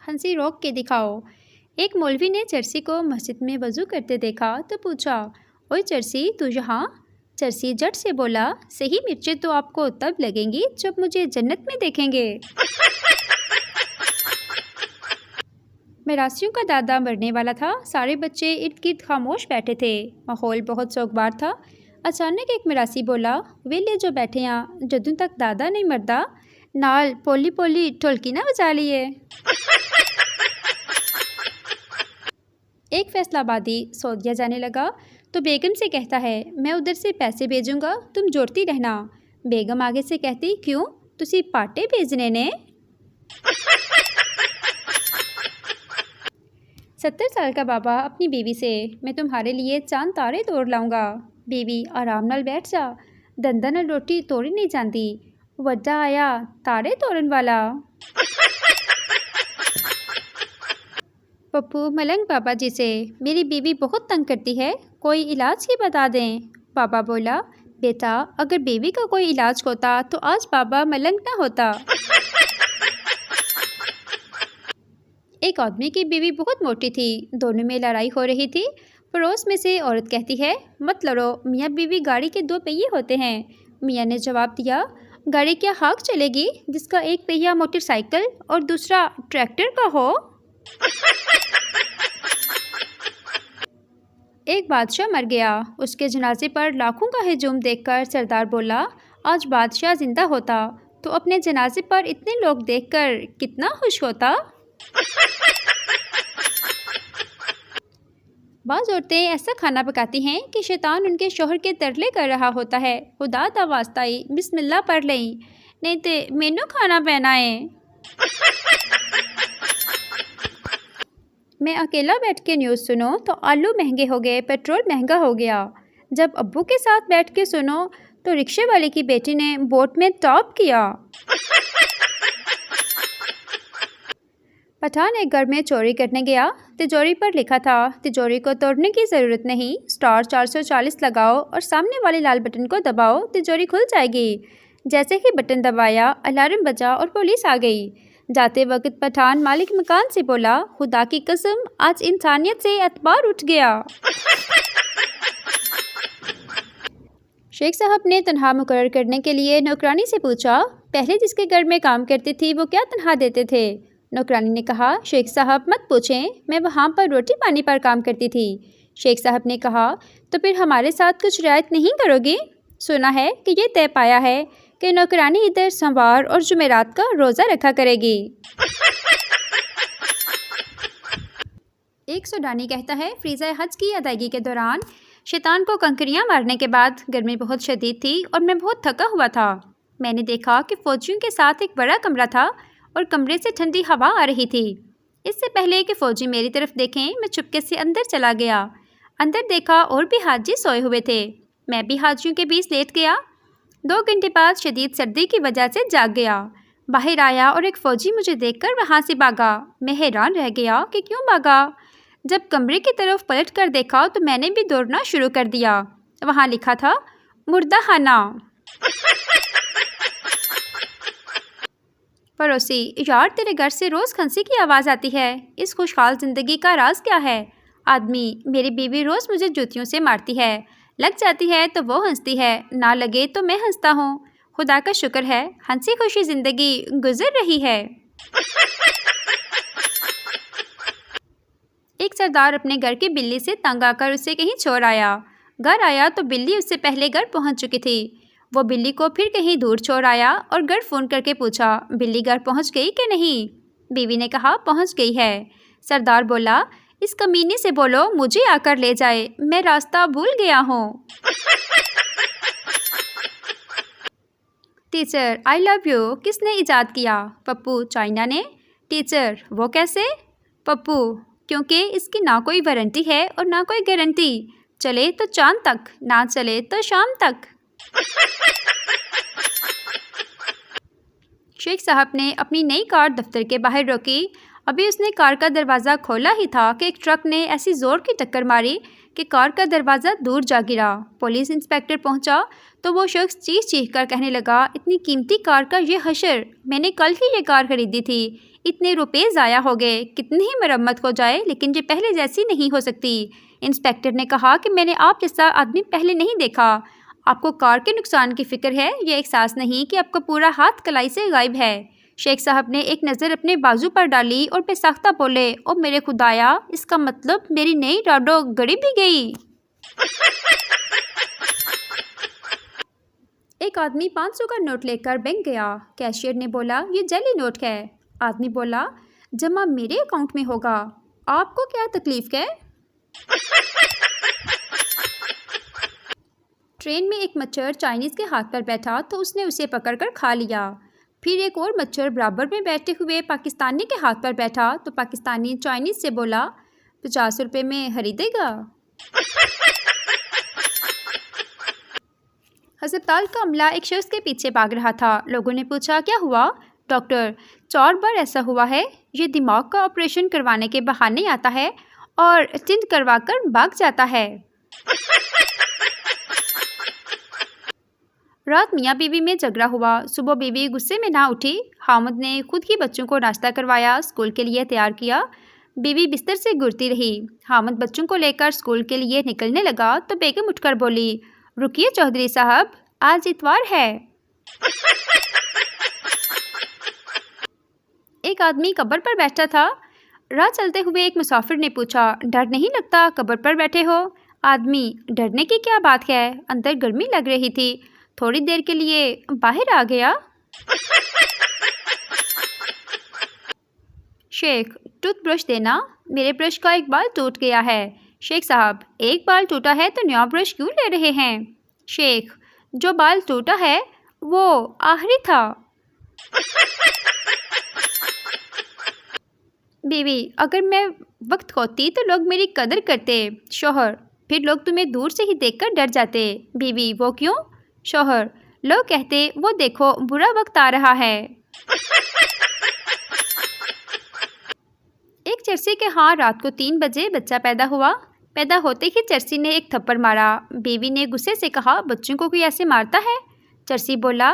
हंसी रोक के दिखाओ। एक मौलवी ने चर्सी को मस्जिद में वज़ू करते देखा तो पूछा, ओए चर्सी, तू यहाँ? चर्सी झट से बोला, सही मिर्चें तो आपको तब लगेंगी जब मुझे जन्नत में देखेंगे। मिरासियों का दादा मरने वाला था। सारे बच्चे इर्द गिर्द खामोश बैठे थे। माहौल बहुत सोगवार था। अचानक एक मिरासी बोला, वेले जो बैठे यहाँ, जदों तक दादा नहीं मरदा, नाल पोली पोली ढोलकी ना बजा लिए। एक फैसलाबादी सऊदिया जाने लगा तो बेगम से कहता है, मैं उधर से पैसे भेजूंगा, तुम जोड़ती रहना। बेगम आगे से कहती, क्यों, तुसी पाटे भेजने ने? 70 साल का बाबा अपनी बीवी से, मैं तुम्हारे लिए चांद तारे तोड़ लाऊंगा। बीवी, आराम नाल बैठ जा, दंदा नाल रोटी तोड़ी नहीं जाती। वड्डा आया तारे तोड़न वाला। पप्पू मलंग बाबा जी से, मेरी बीवी बहुत तंग करती है, कोई इलाज ही बता दें। बाबा बोला, बेटा, अगर बीवी का कोई इलाज होता तो आज बाबा मलंग ना होता। एक आदमी की बीवी बहुत मोटी थी। दोनों में लड़ाई हो रही थी। पड़ोस में से औरत कहती है, मत लड़ो, मियाँ बीवी गाड़ी के 2 पहिए होते हैं। मियाँ ने जवाब दिया, गाड़ी क्या हाँक चलेगी जिसका एक पहिया मोटरसाइकिल और दूसरा ट्रैक्टर का हो? एक बादशाह मर गया। उसके जनाजे पर लाखों का हजूम देखकर सरदार बोला, आज बादशाह जिंदा होता तो अपने जनाजे पर इतने लोग देखकर कितना खुश होता। बाज़ औरतें ऐसा खाना पकाती हैं कि शैतान उनके शौहर के तरले कर रहा होता है, खुदा दा वास्ताई बिस्मिल्लाह पढ़ लें, नहीं तो मैनू खाना पैना है। मैं अकेला बैठ के न्यूज़ सुनो तो आलू महंगे हो गए, पेट्रोल महंगा हो गया। जब अब्बू के साथ बैठ के सुनो तो रिक्शे वाले की बेटी ने बोट में टॉप किया। पठान एक घर में चोरी करने गया। तिजोरी पर लिखा था, तिजोरी को तोड़ने की ज़रूरत नहीं, स्टार 440 लगाओ और सामने वाले लाल बटन को दबाओ, तिजोरी खुल जाएगी। जैसे ही बटन दबाया, अलार्म बजा और पुलिस आ गई। जाते वक्त पठान मालिक मकान से बोला, खुदा की कसम, आज इंसानियत से एतबार उठ गया। शेख साहब ने तनख्वाह मुकर्रर करने के लिए नौकरानी से पूछा, पहले जिसके घर में काम करती थी वो क्या तनख्वाह देते थे? नौकरानी ने कहा, शेख साहब मत पूछें, मैं वहाँ पर रोटी पानी पर काम करती थी। शेख साहब ने कहा, तो फिर हमारे साथ कुछ रियायत नहीं करोगी? सुना है कि ये तय पाया है कि नौकरानी इधर सोमवार और जुमेरात का रोज़ा रखा करेगी। एक सूडानी कहता है, फ़रीज़ा हज की अदायगी के दौरान शैतान को कंकरियाँ मारने के बाद गर्मी बहुत शदीद थी और मैं बहुत थका हुआ था। मैंने देखा कि फ़ौजियों के साथ एक बड़ा कमरा था और कमरे से ठंडी हवा आ रही थी। इससे पहले कि फ़ौजी मेरी तरफ देखें, मैं चुपके से अंदर चला गया। अंदर देखा और भी हाजी सोए हुए थे। मैं भी हाजियों के बीच लेट गया। 2 घंटे बाद शदीद सर्दी की वजह से जाग गया। बाहर आया और एक फ़ौजी मुझे देखकर वहाँ से भागा। मैं हैरान रह गया कि क्यों भागा। जब कमरे की तरफ पलट कर देखा तो मैंने भी दौड़ना शुरू कर दिया। वहाँ लिखा था, मुर्दा खाना। पड़ोसी, यार तेरे घर से रोज़ खांसी की आवाज़ आती है, इस खुशहाल ज़िंदगी का राज क्या है? आदमी, मेरी बीवी रोज़ मुझे जूतियों से मारती है, लग जाती है तो वो हंसती है, ना लगे तो मैं हंसता हूँ। खुदा का शुक्र है, हंसी खुशी ज़िंदगी गुजर रही है। एक सरदार अपने घर की बिल्ली से तंग आकर उसे कहीं छोड़ आया। घर आया तो बिल्ली उससे पहले घर पहुँच चुकी थी। वो बिल्ली को फिर कहीं दूर छोड़ आया और घर फ़ोन करके पूछा, बिल्ली घर पहुंच गई कि नहीं? बीवी ने कहा, पहुंच गई है। सरदार बोला, इस कमीने से बोलो मुझे आकर ले जाए, मैं रास्ता भूल गया हूँ। टीचर, आई लव यू किसने ईजाद किया? पप्पू, चाइना ने। टीचर, वो कैसे? पप्पू, क्योंकि इसकी ना कोई वारंटी है और ना कोई गारंटी, चले तो चांद तक, ना चले तो शाम तक। शेख साहब ने अपनी नई कार दफ्तर के बाहर रोकी। अभी उसने कार का दरवाज़ा खोला ही था कि एक ट्रक ने ऐसी ज़ोर की टक्कर मारी कि कार का दरवाज़ा दूर जा गिरा। पुलिस इंस्पेक्टर पहुंचा तो वो शख्स चीख चीख कर कहने लगा, इतनी कीमती कार का ये हशर, मैंने कल ही ये कार खरीदी थी, इतने रुपए ज़ाया हो गए, कितनी ही मरम्मत हो जाए लेकिन ये पहले जैसी नहीं हो सकती। इंस्पेक्टर ने कहा कि मैंने आप जैसा आदमी पहले नहीं देखा। आपको कार के नुकसान की फ़िक्र है, ये एहसास नहीं कि आपका पूरा हाथ कलाई से गायब है। शेख साहब ने एक नज़र अपने बाजू पर डाली और बेसाख्ता बोले, ओ मेरे खुदाया, इसका मतलब मेरी नई राडो गड़ी भी गई। एक आदमी 500 का नोट लेकर बैंक गया। कैशियर ने बोला, ये जाली नोट है। आदमी बोला, जमा मेरे अकाउंट में होगा, आपको क्या तकलीफ है? ट्रेन में एक मच्छर चाइनीज़ के हाथ पर बैठा तो उसने उसे पकड़कर खा लिया। फिर एक और मच्छर बराबर में बैठे हुए पाकिस्तानी के हाथ पर बैठा तो पाकिस्तानी चाइनीज़ से बोला, 50 रुपये में खरीदेगा? अस्पताल का अमला एक शख्स के पीछे भाग रहा था। लोगों ने पूछा, क्या हुआ? डॉक्टर, 4 बार ऐसा हुआ है। ये दिमाग का ऑपरेशन करवाने के बहाने आता है और स्टिंट करवाकर भाग जाता है। रात मियाँ बीवी में झगड़ा हुआ। सुबह बीवी गुस्से में ना उठी। हामिद ने खुद ही बच्चों को नाश्ता करवाया, स्कूल के लिए तैयार किया। बीवी बिस्तर से घुरती रही। हामिद बच्चों को लेकर स्कूल के लिए निकलने लगा तो बेगम उठकर बोली, रुकिए चौधरी साहब, आज इतवार है। एक आदमी कब्र पर बैठा था। राह चलते हुए एक मुसाफिर ने पूछा, डर नहीं लगता कब्र पर बैठे हो? आदमी, डरने की क्या बात है, अंदर गर्मी लग रही थी, थोड़ी देर के लिए बाहर आ गया। शेख, टूथब्रश देना, मेरे ब्रश का एक बाल टूट गया है। शेख साहब, एक बाल टूटा है तो नया ब्रश क्यों ले रहे हैं? शेख, जो बाल टूटा है वो आखिरी था। बीवी, अगर मैं वक्त खोती तो लोग मेरी कदर करते। शौहर, फिर लोग तुम्हें दूर से ही देखकर डर जाते। बीवी, वो क्यों? शौहर, लोग कहते, वो देखो बुरा वक्त आ रहा है। एक चरसी के यहाँ रात को 3 बजे बच्चा पैदा हुआ। पैदा होते ही चरसी ने एक थप्पड़ मारा। बीवी ने गुस्से से कहा, बच्चों को कोई ऐसे मारता है? चरसी बोला,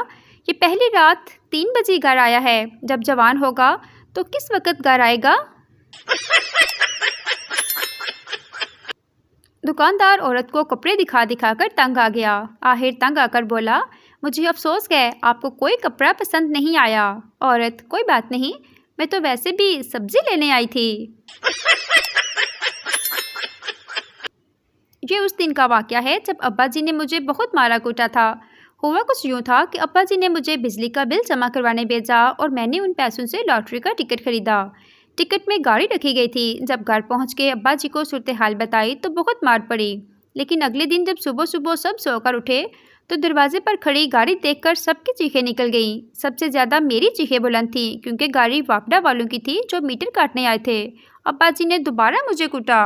ये पहली रात 3 बजे घर आया है, जब जवान होगा तो किस वक्त घर आएगा? दुकानदार औरत को कपड़े दिखा दिखाकर तंग आ गया। आखिर तंग आकर बोला, मुझे अफसोस है आपको कोई कपड़ा पसंद नहीं आया। औरत, कोई बात नहीं, मैं तो वैसे भी सब्जी लेने आई थी। ये उस दिन का वाक़या है जब अब्बा जी ने मुझे बहुत मारा कूटा था। हुआ कुछ यूँ था कि अब्बा जी ने मुझे बिजली का बिल जमा करवाने भेजा और मैंने उन पैसों से लॉटरी का टिकट खरीदा। टिकट में गाड़ी रखी गई थी। जब घर पहुंच के अब्बा जी को सूरत हाल बताई तो बहुत मार पड़ी। लेकिन अगले दिन जब सुबह सुबह सब सोकर उठे तो दरवाजे पर खड़ी गाड़ी देखकर सबकी चीखें निकल गईं। सबसे ज़्यादा मेरी चीखें बुलंद थीं क्योंकि गाड़ी वापडा वालों की थी जो मीटर काटने आए थे। अब्बा जी ने दोबारा मुझे कूटा।